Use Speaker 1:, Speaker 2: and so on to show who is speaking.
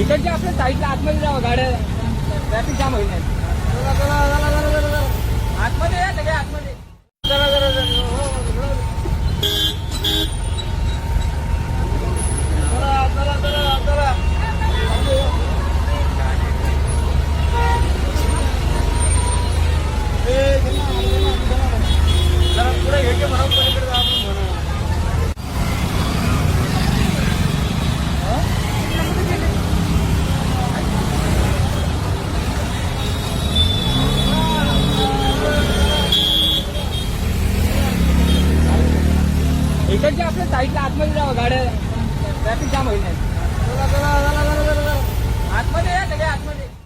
Speaker 1: इकडच्या आपल्या साईडला आतमध्ये जावं, गाड्या ट्रॅफिक जाम होईल नाही. आतमध्ये या, सगळे आतमध्ये. पुढे घ्यायचे म्हणून पलीकडे जा म्हणून. इकडच्या आपल्या साईडला आतमध्ये जावं, गाड्या ट्रॅफिक जाम होईल नाही. आतमध्ये या, सगळे आतमध्ये.